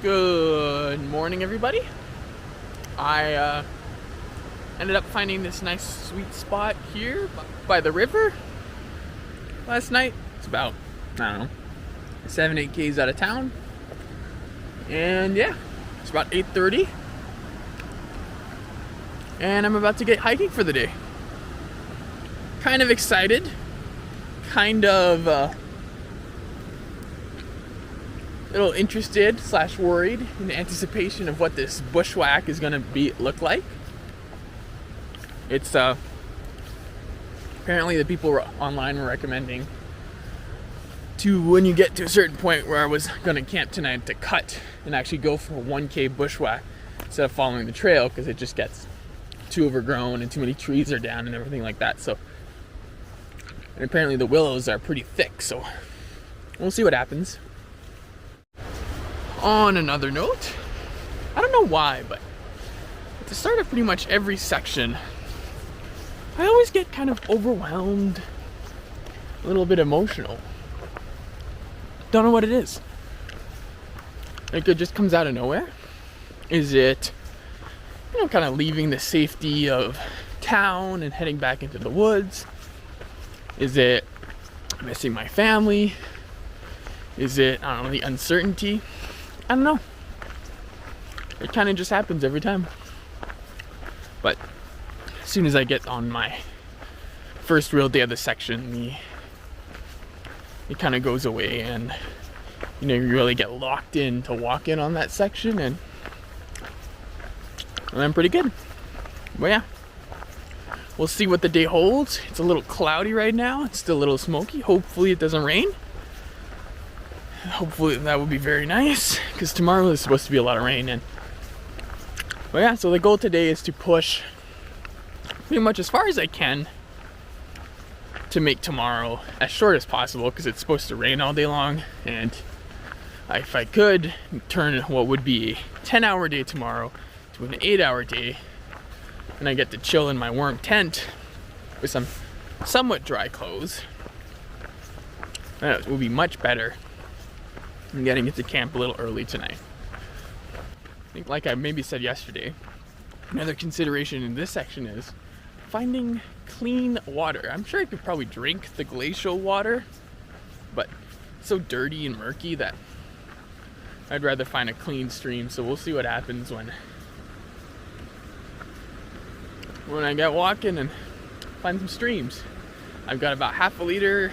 Good morning, everybody. I ended up finding this nice sweet spot here by the river last night. It's about, I don't know, 7-8 k's out of town. And yeah, it's about 8:30. And I'm about to get hiking for the day. Kind of excited. Kind of a little interested / worried in anticipation of what this bushwhack is gonna look like. It's apparently the people online were recommending to, when you get to a certain point where I was gonna camp tonight, to cut and actually go for a 1K bushwhack instead of following the trail, because it just gets too overgrown and too many trees are down and everything like that. So, and apparently the willows are pretty thick, so we'll see what happens. On another note, I don't know why, but at the start of pretty much every section, I always get kind of overwhelmed, a little bit emotional. Don't know what it is. Like, it just comes out of nowhere. Is it, kind of leaving the safety of town and heading back into the woods? Is it missing my family? Is it, I don't know, the uncertainty? I don't know. It kind of just happens every time. But as soon as I get on my first real day of the section, it kind of goes away, and you really get locked in to walk in on that section, and I'm pretty good. But yeah, we'll see what the day holds. It's a little cloudy right now. It's still a little smoky. Hopefully it doesn't rain. Hopefully that would be very nice, because tomorrow is supposed to be a lot of rain. But yeah, so the goal today is to push pretty much as far as I can to make tomorrow as short as possible, because it's supposed to rain all day long. And if I could turn what would be a 10-hour day tomorrow to an 8-hour day, and I get to chill in my warm tent with some somewhat dry clothes, it will be much better than getting into camp a little early tonight. I think, like I maybe said yesterday, another consideration in this section is finding clean water. I'm sure I could probably drink the glacial water, but it's so dirty and murky that I'd rather find a clean stream. So we'll see what happens when I get walking and find some streams. I've got about half a liter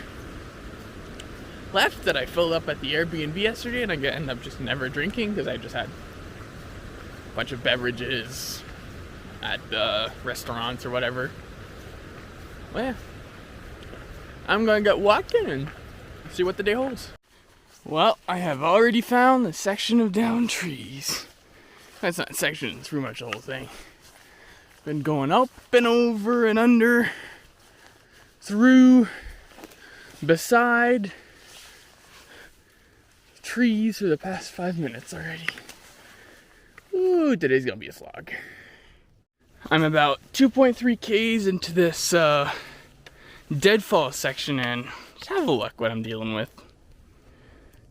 left that I filled up at the Airbnb yesterday, and I end up just never drinking because I just had a bunch of beverages at the restaurants or whatever. Well, yeah, I'm gonna get walking and see what the day holds. Well, I have already found the section of downed trees. That's not a section, it's pretty much the whole thing. Been going up and over and under, through, beside trees for the past 5 minutes already. Ooh, today's gonna be a slog. I'm about 2.3 k's into this deadfall section, and just have a look what I'm dealing with.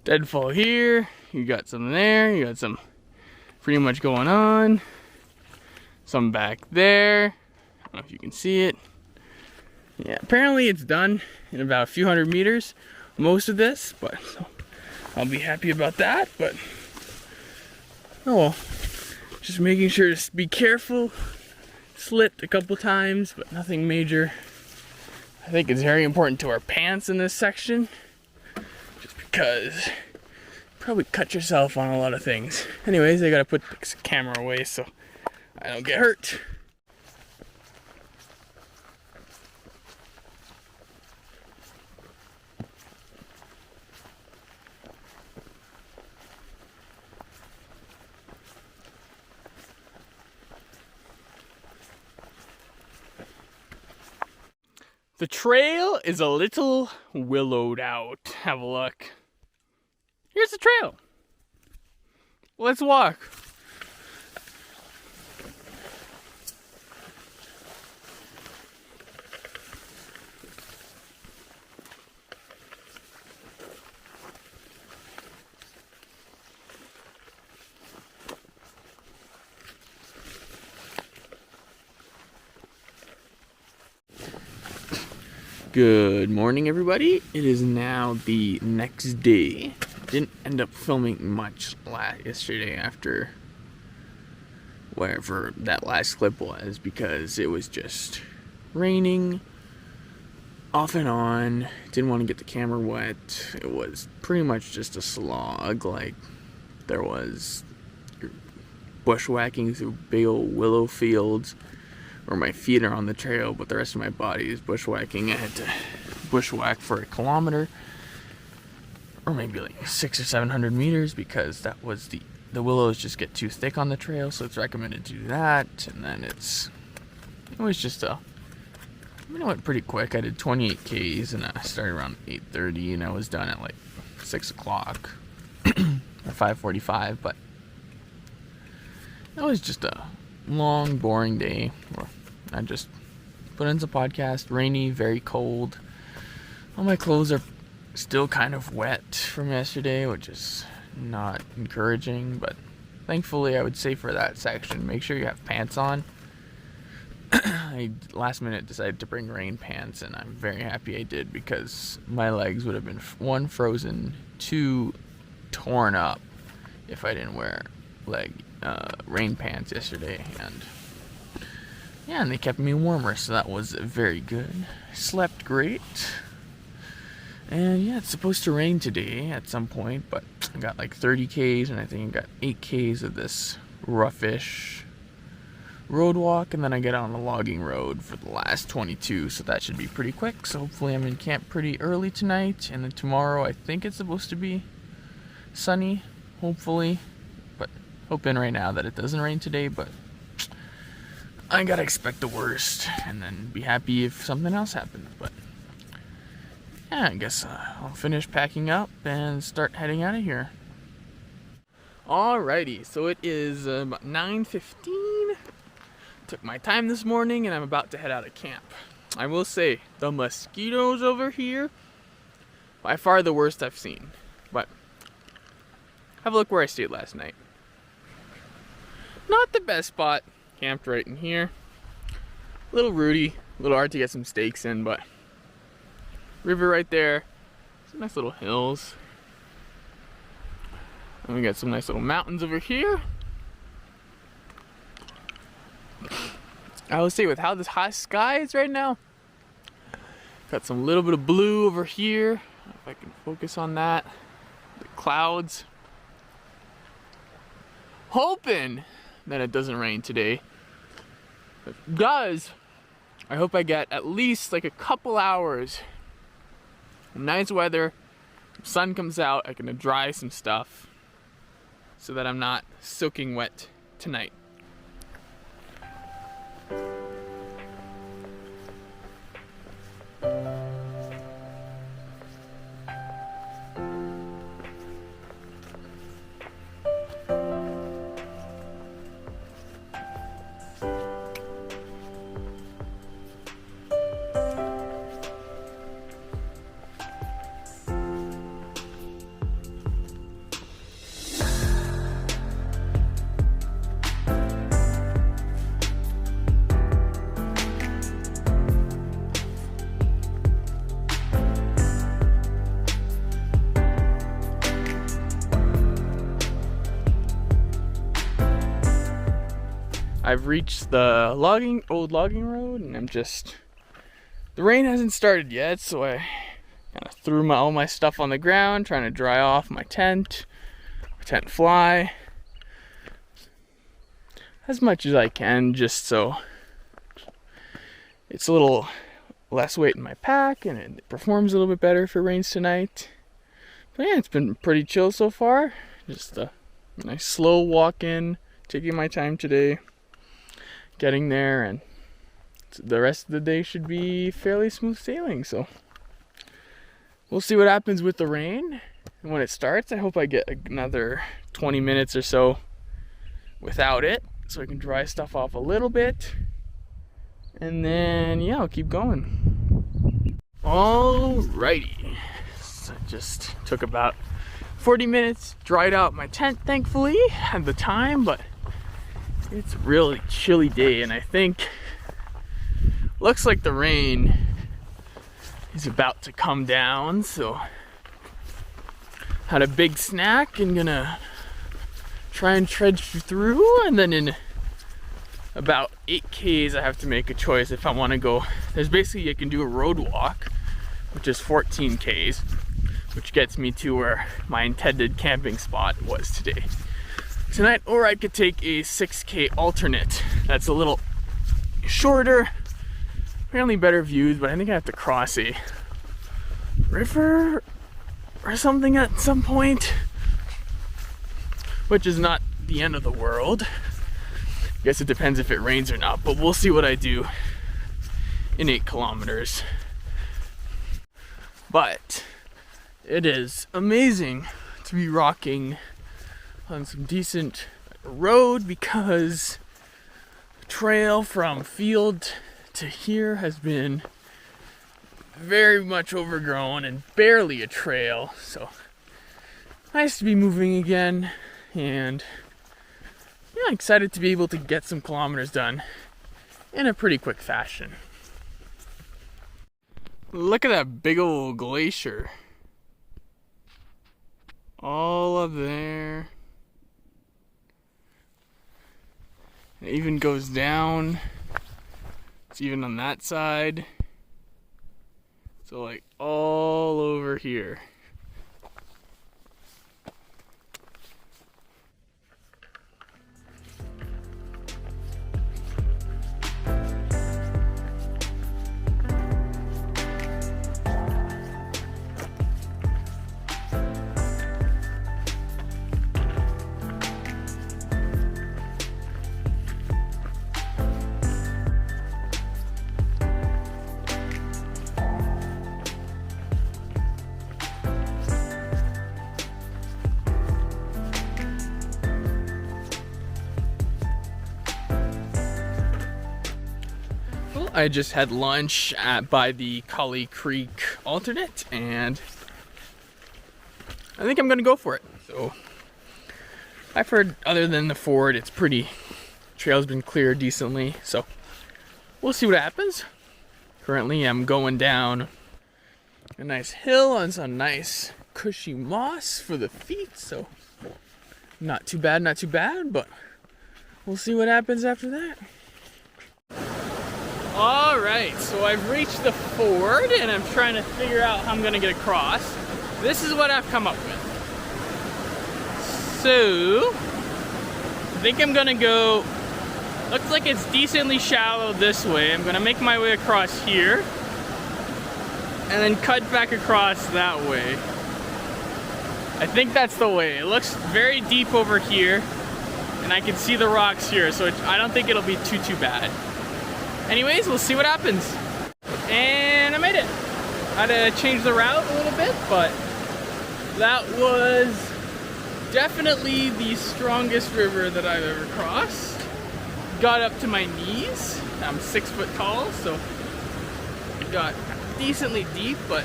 Deadfall here, you got some there, you got some pretty much going on. Some back there, I don't know if you can see it. Yeah, apparently it's done in about a few hundred meters, most of this, but I'll be happy about that. But oh well, just making sure to be careful. Slipped a couple times, but nothing major. I think it's very important to wear pants in this section, just because you probably cut yourself on a lot of things. Anyways, I gotta put the camera away so I don't get hurt. The trail is a little willowed out. Have a look. Here's the trail. Let's walk. Good morning, everybody. It is now the next day. Didn't end up filming much yesterday after wherever that last clip was because it was just raining off and on. Didn't want to get the camera wet. It was pretty much just a slog. Like, there was bushwhacking through big old willow fields where my feet are on the trail, but the rest of my body is bushwhacking. I had to bushwhack for a kilometer, or maybe like 600 or 700 meters, because that was the willows just get too thick on the trail, so it's recommended to do that. And then it was just it went pretty quick. I did 28 Ks and I started around 8:30 and I was done at like 6 o'clock or 5:45, but that was just a long, boring day where I just put in some podcast. Rainy, very cold. All my clothes are still kind of wet from yesterday, which is not encouraging, but thankfully I would say for that section, make sure you have pants on. I last minute decided to bring rain pants, and I'm very happy I did, because my legs would have been, 1, frozen, 2, torn up if I didn't wear rain pants yesterday. And they kept me warmer, so that was very good. I slept great. And yeah, it's supposed to rain today at some point, but I got like 30 Ks, and I think I got 8 Ks of this roughish road walk, and then I get on a logging road for the last 22, so that should be pretty quick. So hopefully I'm in camp pretty early tonight, and then tomorrow I think it's supposed to be sunny, hopefully, but hoping right now that it doesn't rain today, but I gotta expect the worst and then be happy if something else happens. But yeah, I guess I'll finish packing up and start heading out of here. Alrighty, so it is about 9:15. Took my time this morning and I'm about to head out of camp. I will say, the mosquitoes over here, by far the worst I've seen. But have a look where I stayed last night. Not the best spot. Camped right in here. A little rooty, a little hard to get some stakes in, but river right there. Some nice little hills. And we got some nice little mountains over here. I would say with how this high sky is right now, got some little bit of blue over here. If I can focus on that. The clouds. Hoping that it doesn't rain today. If it does, I hope I get at least like a couple hours. Nice weather, sun comes out, I can dry some stuff so that I'm not soaking wet tonight. I've reached the old logging road, and the rain hasn't started yet, so I kind of threw all my stuff on the ground, trying to dry off my tent fly, as much as I can, just so it's a little less weight in my pack, and it performs a little bit better if it rains tonight. But yeah, it's been pretty chill so far. Just a nice slow walk in, taking my time today. Getting there, and the rest of the day should be fairly smooth sailing. So we'll see what happens with the rain, and when it starts I hope I get another 20 minutes or so without it, so I can dry stuff off a little bit, and then yeah, I'll keep going. Alrighty, so it just took about 40 minutes, dried out my tent, thankfully, had the time, but it's a really chilly day, and I think looks like the rain is about to come down, so had a big snack and gonna try and trudge through, and then in about 8 Ks I have to make a choice if I want to go. There's basically, you can do a road walk, which is 14 Ks, which gets me to where my intended camping spot was tonight, or I could take a 6K alternate that's a little shorter, apparently better views, but I think I have to cross a river or something at some point, which is not the end of the world. I guess it depends if it rains or not, but we'll see what I do in 8 kilometers. But it is amazing to be rocking on some decent road, because the trail from field to here has been very much overgrown and barely a trail, so nice to be moving again, and yeah, excited to be able to get some kilometers done in a pretty quick fashion. Look at that big old glacier. All up there. It even goes down. It's even on that side. So like all over here. I just had lunch by the Kali Creek alternate, and I think I'm gonna go for it. So I've heard, other than the ford, it's pretty, trail's been cleared decently, so we'll see what happens. Currently I'm going down a nice hill on some nice cushy moss for the feet, so not too bad, but we'll see what happens after that. Alright, so I've reached the ford and I'm trying to figure out how I'm gonna get across. This is what I've come up with. So, I think I'm gonna go, looks like it's decently shallow this way. I'm gonna make my way across here and then cut back across that way. I think that's the way. It looks very deep over here and I can see the rocks here, so I don't think it'll be too bad. Anyways, we'll see what happens. And I made it. I had to change the route a little bit, but that was definitely the strongest river that I've ever crossed. Got up to my knees. I'm 6 foot tall, so it got decently deep, but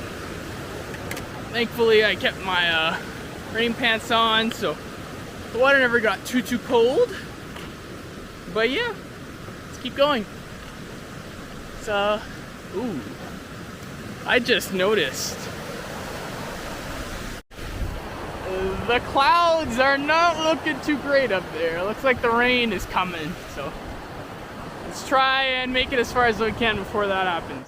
thankfully I kept my rain pants on, so the water never got too cold. But yeah, let's keep going. Ooh, I just noticed the clouds are not looking too great up there. It looks like the rain is coming, so let's try and make it as far as we can before that happens.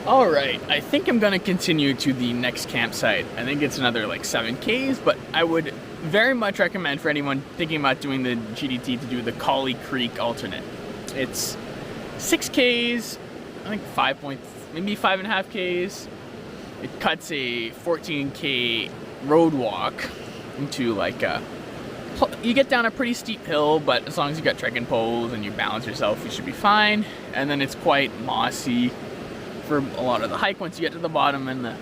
Alright, I think I'm gonna continue to the next campsite. I think it's another like 7 Ks, but I would very much recommend for anyone thinking about doing the GDT to do the Kali Creek alternate. It's 6 Ks, I think maybe 5.5 Ks. It cuts a 14 K road walk into like a You get down a pretty steep hill, but as long as you got trekking poles and you balance yourself, you should be fine. And then it's quite mossy for a lot of the hike once you get to the bottom, and the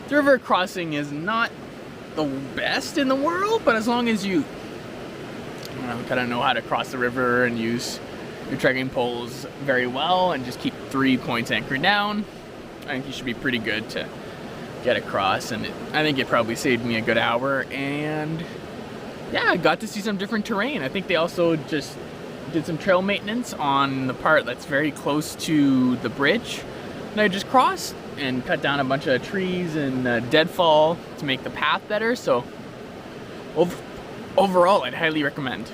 river crossing is not the best in the world, but as long as you kind of know how to cross the river and use your trekking poles very well and just keep 3 points anchored down, I think you should be pretty good to get across. And I think it probably saved me a good hour, and yeah, I got to see some different terrain. I think they also just did some trail maintenance on the part that's very close to the bridge. And I just crossed and cut down a bunch of trees and deadfall to make the path better. So overall, I'd highly recommend.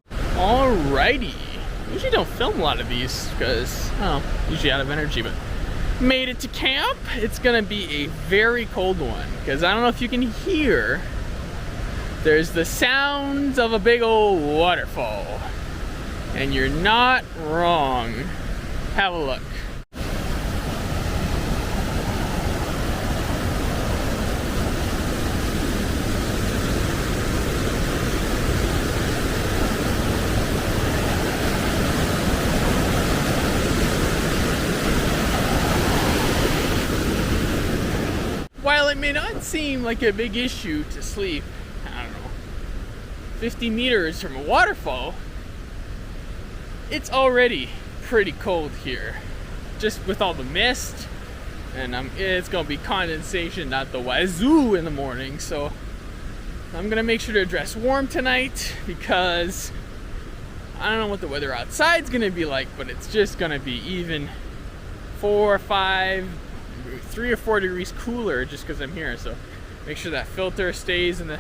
Alrighty. Usually don't film a lot of these because, usually out of energy, but made it to camp. It's gonna be a very cold one because I don't know if you can hear. There's the sounds of a big old waterfall. And you're not wrong. Have a look. While it may not seem like a big issue to sleep, I don't know, 50 meters from a waterfall, it's already pretty cold here. Just with all the mist, and it's gonna be condensation at the wazoo in the morning, so I'm gonna make sure to dress warm tonight because I don't know what the weather outside's gonna be like, but it's just gonna be even 4 or 5, 3 or 4 degrees cooler just because I'm here. So make sure that filter stays in the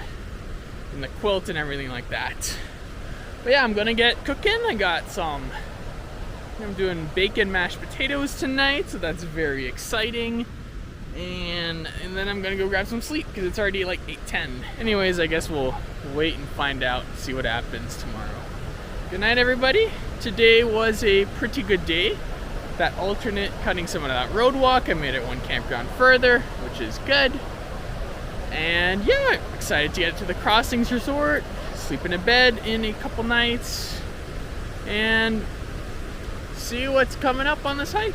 quilt and everything like that. But yeah, I'm gonna get cooking. I'm doing bacon mashed potatoes tonight, so that's very exciting. And then I'm gonna go grab some sleep because it's already like 8:10. Anyways, I guess we'll wait and find out and see what happens tomorrow. Good night, everybody. Today was a pretty good day. That alternate cutting some of that road walk, I made it one campground further, which is good. And yeah, excited to get to the Crossings Resort, sleep in a bed in a couple nights, and see what's coming up on this hike.